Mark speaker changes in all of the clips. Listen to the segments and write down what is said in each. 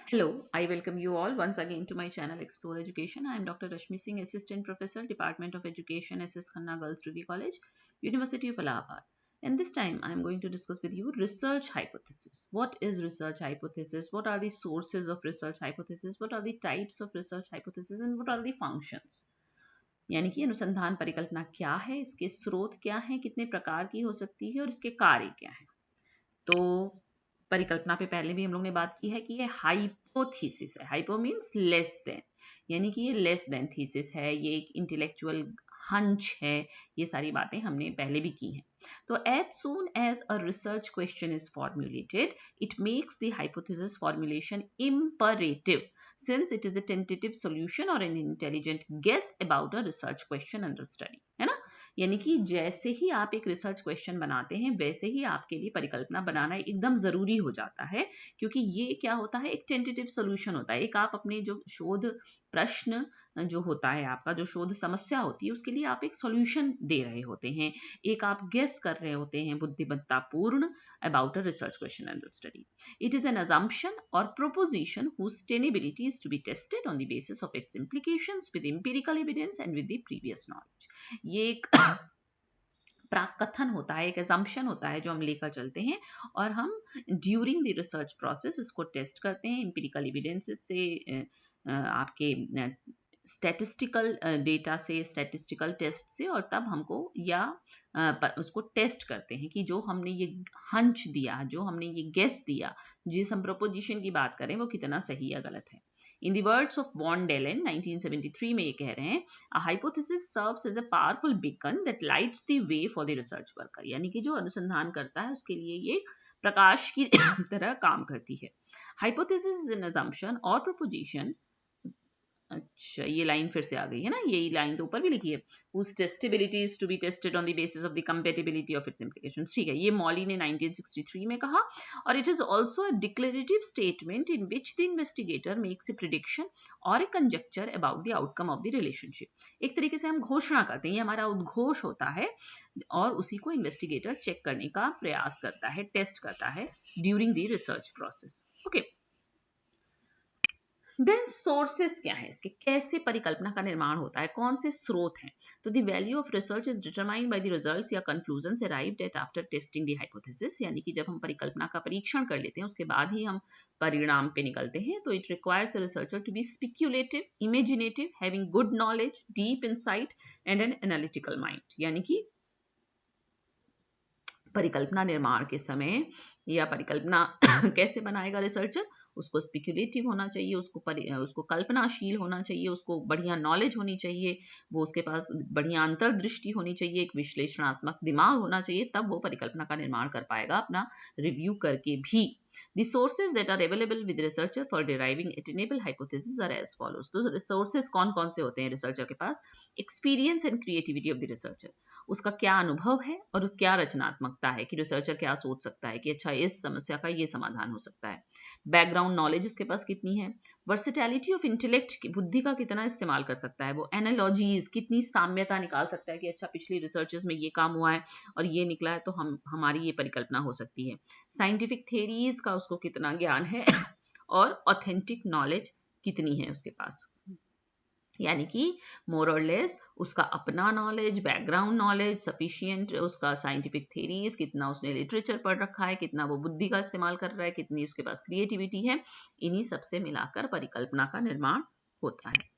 Speaker 1: Hello, I welcome you all once again to my channel Explore Education. I am Dr. Rashmi Singh, Assistant Professor, Department of Education, SS Khanna Girls Degree College, University of Allahabad. And this time I am going to discuss with you research hypothesis. What is research hypothesis? What are the sources of research hypothesis? What are the types of research hypothesis? And what are the functions? यानी कि अनुसंधान परिकल्पना क्या है, इसके स्रोत क्या हैं, कितने प्रकार की हो सकती है और इसके कार्य क्या हैं। तो परिकल्पना पे पहले भी हम लोग ने बात की है कि ये हाइपोथीसिस है। हाइपो मीन्स लेस देन, यानी कि ये लेस देन थीसिस है, ये एक इंटेलेक्चुअल हंच है। ये सारी बातें हमने पहले भी की हैं। तो as soon as a research question is formulated, it makes the hypothesis formulation imperative since it is a tentative solution or an intelligent guess about a research question under study, है ना। यानी कि जैसे ही आप एक रिसर्च क्वेश्चन बनाते हैं वैसे ही आपके लिए परिकल्पना बनाना एकदम जरूरी हो जाता है, क्योंकि ये क्या होता है, एक टेंटेटिव सोल्यूशन होता है। एक आप अपने जो शोध प्रश्न जो होता है, आपका जो शोध समस्या होती है, उसके लिए आप एक सॉल्यूशन दे रहे होते हैं, एक आप गेस कर रहे होते हैं बुद्धिमत्ता पूर्ण about a research question under study. It is an assumption or proposition whose tenability is to be tested on the basis of its implications with empirical evidence and with the previous knowledge. ये एक प्राकथन होता है, एक assumption होता है जो हम लेकर चलते हैं और हम ड्यूरिंग द रिसर्च प्रोसेस इसको टेस्ट करते हैं एम्पिरिकल एविडेंस से, आपके स्टैटिस्टिकल डेटा से, स्टैटिस्टिकल टेस्ट से, और तब हमको या उसको टेस्ट करते हैं कि जो हमने ये हंच दिया, जो हमने ये गेस दिया, जिस हम प्रोपोजिशन की बात करें वो कितना सही या गलत है। In the words of Van Dalen 1973 में ये कह रहे हैं, a hypothesis serves as a powerful beacon that lights the way for the research worker, यानी कि जो अनुसंधान करता है उसके लिए ये प्रकाश की तरह काम करती है। Hypothesis is an assumption or proposition, अच्छा ये लाइन फिर से आ गई है ना, यही लाइन तो ऊपर भी लिखी है, whose testability is to be tested on the basis of the compatibility of its implications। ठीक है, ये मॉली ने 1963 में कहा। और it is also a declarative statement in which the investigator makes a prediction or a conjecture about the outcome of the relationship। एक तरीके से हम घोषणा करते हैं, ये हमारा उद्घोष होता है और उसी को इन्वेस्टिगेटर चेक करने का प्रयास करता है, टेस्ट करता है during the research process. Okay, then sources क्या है इसके, कैसे परिकल्पना का निर्माण होता है, कौन से स्रोत हैं। तो the value of research is determined by the results या conclusions arrived at after testing the hypothesis, यानी कि जब हम परिकल्पना का परीक्षण कर लेते हैं उसके बाद ही हम परिणाम पे निकलते हैं। तो it requires a researcher to be speculative, imaginative, having good knowledge, deep insight and an analytical mind. यानी कि परिकल्पना निर्माण के समय या परिकल्पना कैसे बनाएगा रिसर्चर, उसको स्पेक्युलेटिव होना चाहिए, उसको कल्पनाशील होना चाहिए, उसको बढ़िया नॉलेज होनी चाहिए, वो उसके पास बढ़िया अंतर्दृष्टि होनी चाहिए, एक विश्लेषणात्मक दिमाग होना चाहिए, तब वो परिकल्पना का निर्माण कर पाएगा अपना रिव्यू करके भी। The sources that are available with researcher for deriving attainable hypothesis are as follows। तो resources कौन कौन से होते हैं रिसर्चर के पास? Experience and creativity of the researcher, उसका क्या अनुभव है और क्या रचनात्मकता है कि रिसर्चर क्या सोच सकता है कि अच्छा इस समस्या का ये समाधान हो सकता है। बैकग्राउंड नॉलेज उसके पास कितनी है। वर्सेटैलिटी ऑफ इंटेलेक्ट, बुद्धि का कितना इस्तेमाल कर सकता है वो। एनालॉजीज, कितनी साम्यता निकाल सकता है कि अच्छा पिछली रिसर्चेस में ये काम हुआ है और ये निकला है तो हमारी ये परिकल्पना हो सकती है। साइंटिफिक थेरीज का उसको कितना ज्ञान है और ऑथेंटिक नॉलेज कितनी है उसके पास, यानी कि मोर और लेस उसका अपना नॉलेज, बैकग्राउंड नॉलेज सफिशिएंट, उसका साइंटिफिक थेरीज, कितना उसने लिटरेचर पढ़ रखा है, कितना वो बुद्धि का इस्तेमाल कर रहा है, कितनी उसके पास क्रिएटिविटी है। इन्हीं सबसे मिलाकर परिकल्पना का निर्माण होता है।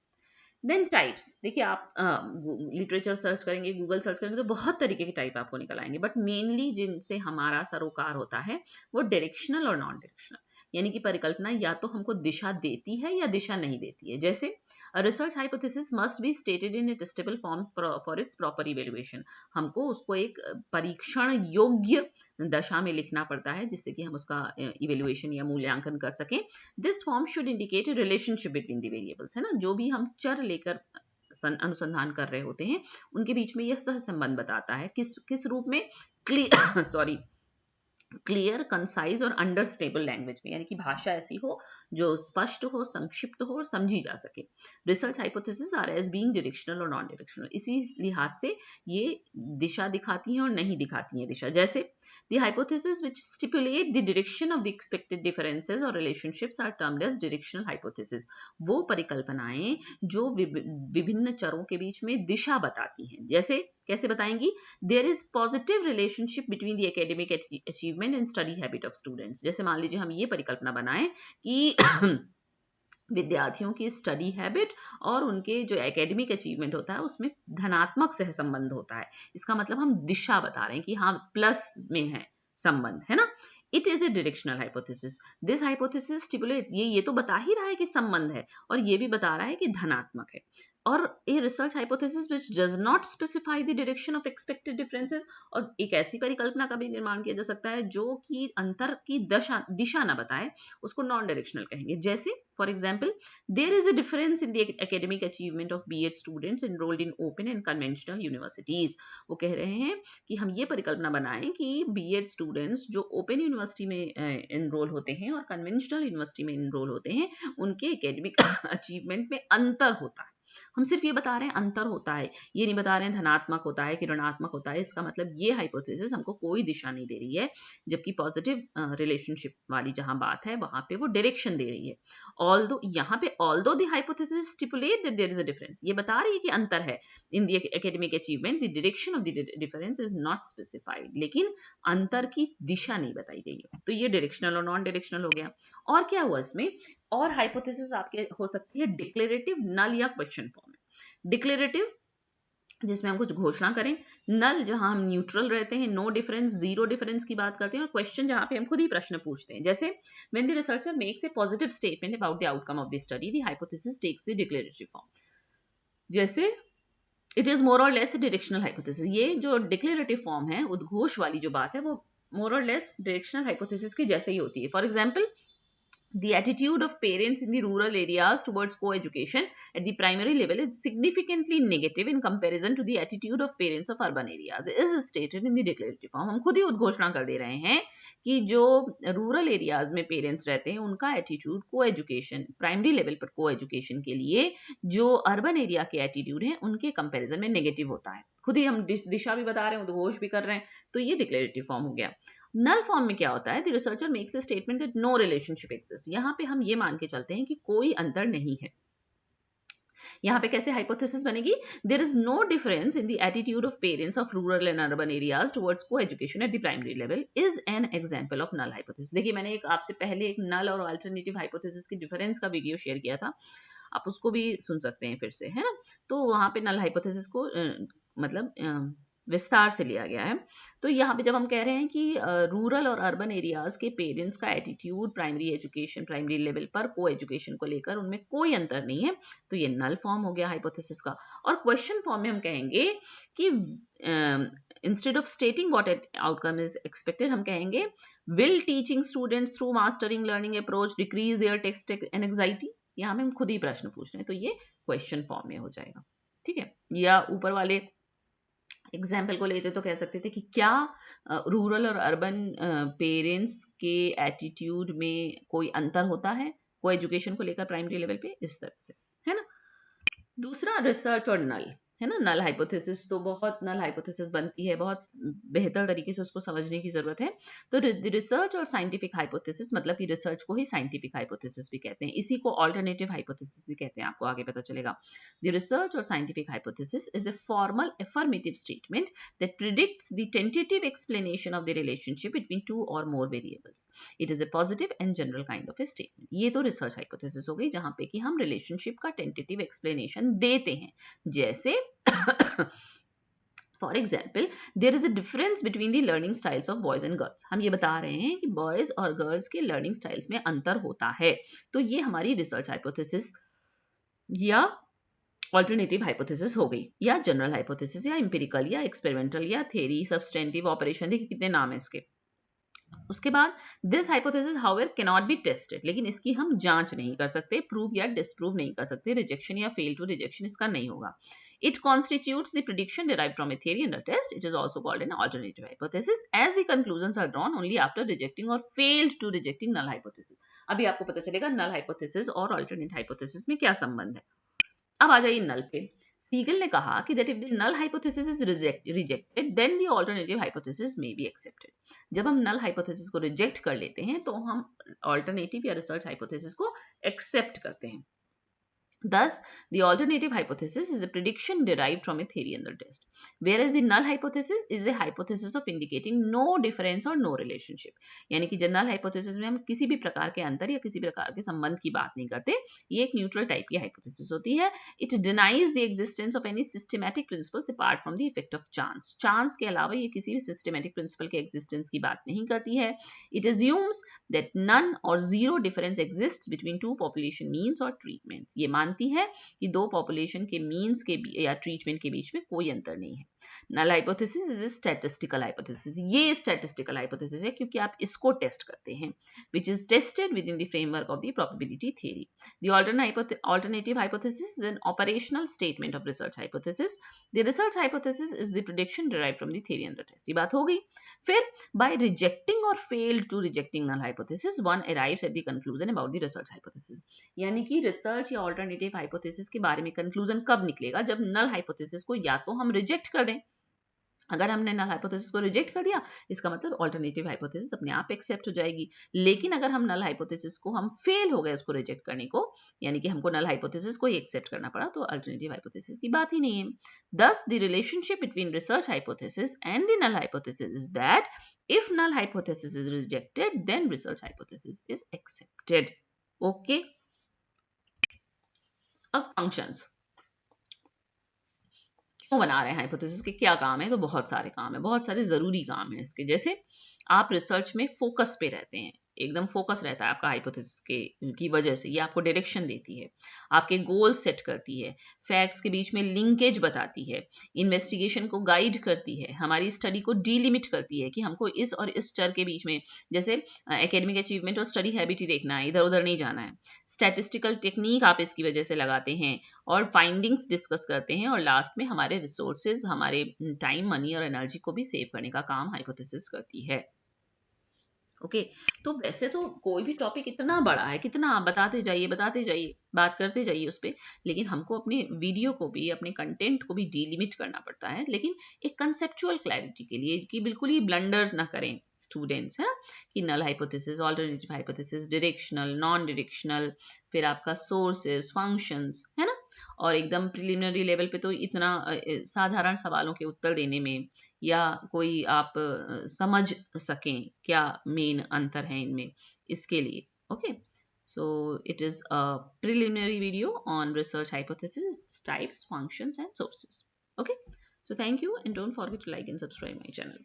Speaker 1: देन टाइप्स, देखिए आप लिटरेचर सर्च करेंगे, गूगल सर्च करेंगे तो बहुत तरीके के टाइप आपको निकल आएंगे, बट मेनली जिनसे हमारा सरोकार होता है वो डायरेक्शनल और नॉन डायरेक्शनल, यानी कि परिकल्पना या तो हमको दिशा देती है या दिशा नहीं देती है। जैसे research hypothesis must be stated in A testable form for its proper evaluation, हमको उसको एक परीक्षण योग्य दशा में लिखना पड़ता है जिससे कि हम उसका इवेल्युएशन या मूल्यांकन कर सकें। This form should indicate a relationship between the variables, है ना, जो भी हम चर लेकर अनुसंधान कर रहे होते हैं उनके बीच में यह सह संबंध बताता है, किस रूप में, सॉरी, क्लियर, कंसाइज और अंडरस्टेबल लैंग्वेज में, यानी कि भाषा ऐसी हो जो स्पष्ट हो, संक्षिप्त हो और समझी जा सके। Research hypothesis are as being directional और नॉन डायरेक्शनल, इसी लिहाज से ये दिशा दिखाती हैं और नहीं दिखाती हैं दिशा। जैसे The hypotheses which stipulate the direction of the expected differences or relationships are termed as directional hypothesis. वो परिकल्पनाएं जो विभिन्न चरों के बीच में दिशा बताती हैं. जैसे कैसे बताएंगी? There is positive relationship between the academic achievement and study habit of students. जैसे मान लीजिए हम ये परिकल्पना बनाएं कि विद्यार्थियों की स्टडी हैबिट और उनके जो एकेडमिक अचीवमेंट होता है उसमें धनात्मक सहसंबंध होता है. इसका मतलब हम दिशा बता रहे हैं कि हाँ प्लस में है संबंध, है ना. It is a directional hypothesis. This hypothesis stipulates, ये तो बता ही रहा है कि संबंध है और ये भी बता रहा है कि धनात्मक है. और a research hypothesis which does not specify the direction of expected differences, और एक ऐसी परिकल्पना का भी निर्माण किया जा सकता है जो कि अंतर की दिशा ना बताए, उसको नॉन डायरेक्शनल कहेंगे. जैसे for example, there is a difference in the academic achievement of BEd students enrolled in open and conventional universities. वो कह रहे हैं कि हम ये परिकल्पना बनाएं कि बीएड स्टूडेंट्स जो ओपन यूनिवर्सिटी में एनरोल होते हैं और कन्वेंशनल यूनिवर्सिटी में एनरोल होते हैं, उनके एकेडमिक अचीवमेंट में अंतर होता है. हम सिर्फ ये बता रहे हैं अंतर होता है, ये नहीं बता रहे हैं धनात्मक होता है कि ऋणात्मक होता है. इसका मतलब ये हाइपोथेसिस हमको कोई दिशा नहीं दे रही है, जबकि पॉजिटिव रिलेशनशिप वाली जहां बात है वहां पे वो डायरेक्शन दे रही है. ऑल्दो यहाँ पे although the hypothesis stipulate that there is a difference, ये बता रही है कि अंतर है in the academic achievement, the direction of the difference is not specified, लेकिन अंतर की दिशा नहीं बताई गई है. तो ये डायरेक्शनल और नॉन डायरेक्शनल हो गया. और क्या हुआ इसमें? और हाइपोथेसिस आपके हो सकती है डिक्लेरेटिव, नल या क्वेश्चन फॉर्म में. डिक्लेरेटिव जिसमें हम कुछ घोषणा करें, नल जहां हम न्यूट्रल रहते हैं, नो डिफरेंस, जीरो डिफरेंस की बात करते हैं, और क्वेश्चन जहां पे हम खुद ही प्रश्न पूछते हैं. जैसे when the researcher makes a positive statement about the outcome of the study, the hypothesis takes the declarative form. जैसे it is more or less directional hypothesis. ये जो डिक्लेरेटिव फॉर्म है, उद्घोष वाली जो बात है, वो मोर और लेस डायरेक्शनल हाइपोथेसिस की जैसे ही होती है. For example, the attitude of parents in the rural areas towards co-education at the primary level is significantly negative in comparison to the attitude of parents of urban areas is stated in the declarative form. हम खुद ही उद्घोषणा कर दे रहे हैं कि जो rural areas में parents रहते हैं उनका एटीट्यूड को एजुकेशन, प्राइमरी लेवल पर को एजुकेशन के लिए जो अर्बन एरिया के एटीट्यूड है उनके कंपैरिजन में नेगेटिव होता है. खुद ही हम दिशा भी बता रहे हैं, उद्घोष भी कर रहे हैं, तो ये डिक्लेरेटिव फॉर्म हो गया. नल फॉर्म में क्या होता है? The researcher makes a statement that no relationship exist. यहाँ पे हम ये मान के चलते हैं कि कोई अंतर नहीं है. यहाँ पे कैसे हाइपोथेसिस बनेगी? There is no difference in the attitude of parents of rural and urban areas towards को education at the primary level is an example of null hypothesis. देखिए मैंने एक आपसे पहले एक नल और अल्टरनेटिव हाइपोथेसिस की डिफरेंस का वीडियो शेयर किया था, आप उसको भी सुन सकते हैं फिर से, है ना. तो वहां पे नल हाइपोथेसिस को मतलब विस्तार से लिया गया है. तो यहाँ पे जब हम कह रहे हैं कि रूरल और अर्बन एरियाज के पेरेंट्स का attitude primary education, primary level पर को एजुकेशन को लेकर उनमें कोई अंतर नहीं है, तो ये नल फॉर्म हो गया हाइपोथेसिस का. और क्वेश्चन फॉर्म में हम कहेंगे कि instead of stating what outcome is expected, हम कहेंगे will teaching students through mastering learning approach decrease their test anxiety. यहाँ में हम खुद ही प्रश्न पूछ रहे हैं, तो ये क्वेश्चन फॉर्म में हो जाएगा. ठीक है. या ऊपर वाले एग्जाम्पल को लेते तो कह सकते थे कि क्या रूरल और अर्बन पेरेंट्स के एटीट्यूड में कोई अंतर होता है को एजुकेशन को लेकर प्राइमरी लेवल पे, इस तरह से, है ना. दूसरा रिसर्च और नल, है ना. नल हाइपोथेसिस तो बहुत नल हाइपोथेसिस बनती है, बहुत बेहतर तरीके से उसको समझने की जरूरत है. तो रिसर्च और साइंटिफिक हाइपोथेसिस, मतलब कि रिसर्च को ही साइंटिफिक हाइपोथेसिस भी कहते हैं, इसी को ऑल्टरनेटिव हाइपोथेसिस भी कहते हैं, आपको आगे पता चलेगा. द रिसर्च और scientific hypothesis is a formal affirmative statement that predicts the tentative explanation of the relationship between two और more variables. It is a positive and general kind of a statement. ये तो research hypothesis हो गई जहां पे कि हम relationship का टेंटेटिव एक्सप्लेनेशन देते हैं. जैसे for example, there is a difference between the learning styles of boys and girls. हम ये बता रहे हैं कि बॉयज और गर्ल्स के लर्निंग स्टाइल्स में अंतर होता है, तो ये हमारी रिसर्च हाइपोथेसिस या ऑल्टरनेटिव हाइपोथेसिस हो गई, या जनरल हाइपोथेसिस, या एम्पिरिकल, या एक्सपेरिमेंटल, या थ्योरी, सब्सटेंटिव, ऑपरेशन. देखिए कितने नाम है इसके. उसके बाद this hypothesis however can not be tested, लेकिन इसकी हम जांच नहीं कर सकते, प्रूव या डिसप्रूव नहीं कर सकते, रिजेक्शन या फेल टू रिजेक्शन इसका नहीं होगा. It constitutes the prediction derived from a theory under test. It is also called an alternative hypothesis, as the conclusions are drawn only after rejecting or failed to rejecting null hypothesis. अभी आपको पता चलेगा null hypothesis और alternate hypothesis में क्या संबंध है. अब आ जाइए null पे. सीगल ने कहा कि that if the null hypothesis is rejected then the alternative hypothesis may be accepted. जब हम नल हाइपोथेसिस को रिजेक्ट कर लेते हैं तो हम ऑल्टरनेटिव या रिसर्च हाइपोथेसिस को एक्सेप्ट करते हैं। Thus, the alternative hypothesis is a prediction derived from a theory under test, whereas the null hypothesis is a hypothesis of indicating no difference or no relationship. यानी कि general hypothesis में हम किसी भी प्रकार के अंतर या किसी प्रकार के संबंध की बात नहीं करते, ये एक न्यूट्रल टाइप की हाइपोथेसिस होती है. It denies the existence of any systematic principles apart from the effect of chance. Chance के अलावा ये किसी भी सिस्टमैटिक प्रिंसिपल के एग्जिस्टेंस की बात नहीं करती है. It assumes that none or zero difference exists between two population means or treatments. ये मानती है कि दो population के means के या treatment के बीच में कोई अंतर नहीं है. null hypothesis is a statistical hypothesis. ये statistical hypothesis है क्योंकि आप इसको टेस्ट करते हैं, which is tested within the framework of the probability theory. The alternative hypothesis is an operational statement of research hypothesis. The research hypothesis is the prediction derived from the theory under test. ये बात हो गई. फिर by rejecting or failed to rejecting null hypothesis, one arrives at the conclusion about the research hypothesis. यानी कि research या alternative hypothesis के बारे में कंक्लूजन कब निकलेगा? जब नल हाइपोथेसिस को या तो हम रिजेक्ट कर दें. अगर हमने नल हाइपोथेसिस को रिजेक्ट कर दिया, इसका मतलब ऑल्टरनेटिव हाइपोथेसिस अपने आप एक्सेप्ट हो जाएगी. लेकिन अगर हम नल हाइपोथेसिस को हम फेल हो गए उसको रिजेक्ट करने को, यानी कि हमको नल हाइपोथेसिस को ही एक्सेप्ट करना पड़ा, तो अल्टरनेटिव हाइपोथेसिस की बात ही नहीं है. Thus, the relationship between research hypothesis and the null hypothesis is that if null hypothesis is rejected, then research hypothesis is accepted. Okay. अब functions क्यों बना रहे हैं हाइपोथेसिस के, क्या काम है? तो बहुत सारे काम है, बहुत सारे जरूरी काम है इसके. जैसे आप रिसर्च में फोकस पे रहते हैं, एकदम फोकस रहता है आपका हाइपोथेसिस के की वजह से. ये आपको डायरेक्शन देती है, आपके गोल सेट करती है, फैक्ट्स के बीच में लिंकेज बताती है, इन्वेस्टिगेशन को गाइड करती है, हमारी स्टडी को डीलिमिट करती है कि हमको इस और इस चर के बीच में, जैसे एकेडमिक अचीवमेंट और स्टडी हैबिट ही देखना है, इधर उधर नहीं जाना है. स्टैटिस्टिकल टेक्निक आप इसकी वजह से लगाते हैं और फाइंडिंग्स डिस्कस करते हैं, और लास्ट में हमारे रिसोर्सेज, हमारे टाइम, मनी और एनर्जी को भी सेव करने का काम हाइपोथेसिस करती है. ओके. तो वैसे तो कोई भी टॉपिक इतना बड़ा है, कितना आप बताते जाइए, बात करते जाइए उस पर, लेकिन हमको अपने वीडियो को भी, अपने कंटेंट को भी डीलिमिट करना पड़ता है. लेकिन एक कंसेप्चुअल क्लैरिटी के लिए कि बिल्कुल ही ब्लंडर्स ना करें स्टूडेंट्स, है ना, कि null hypothesis, alternative hypothesis, directional, non directional, फिर आपका सोर्सेस, फंक्शंस, है ना, और एकदम प्रिलिमिनरी लेवल पे तो इतना साधारण सवालों के उत्तर देने में, या कोई आप समझ सकें क्या मेन अंतर है इनमें, इसके लिए. Okay. So it is a preliminary video on research hypothesis, types, functions and sources. Okay. So thank you and don't forget to like and subscribe my channel.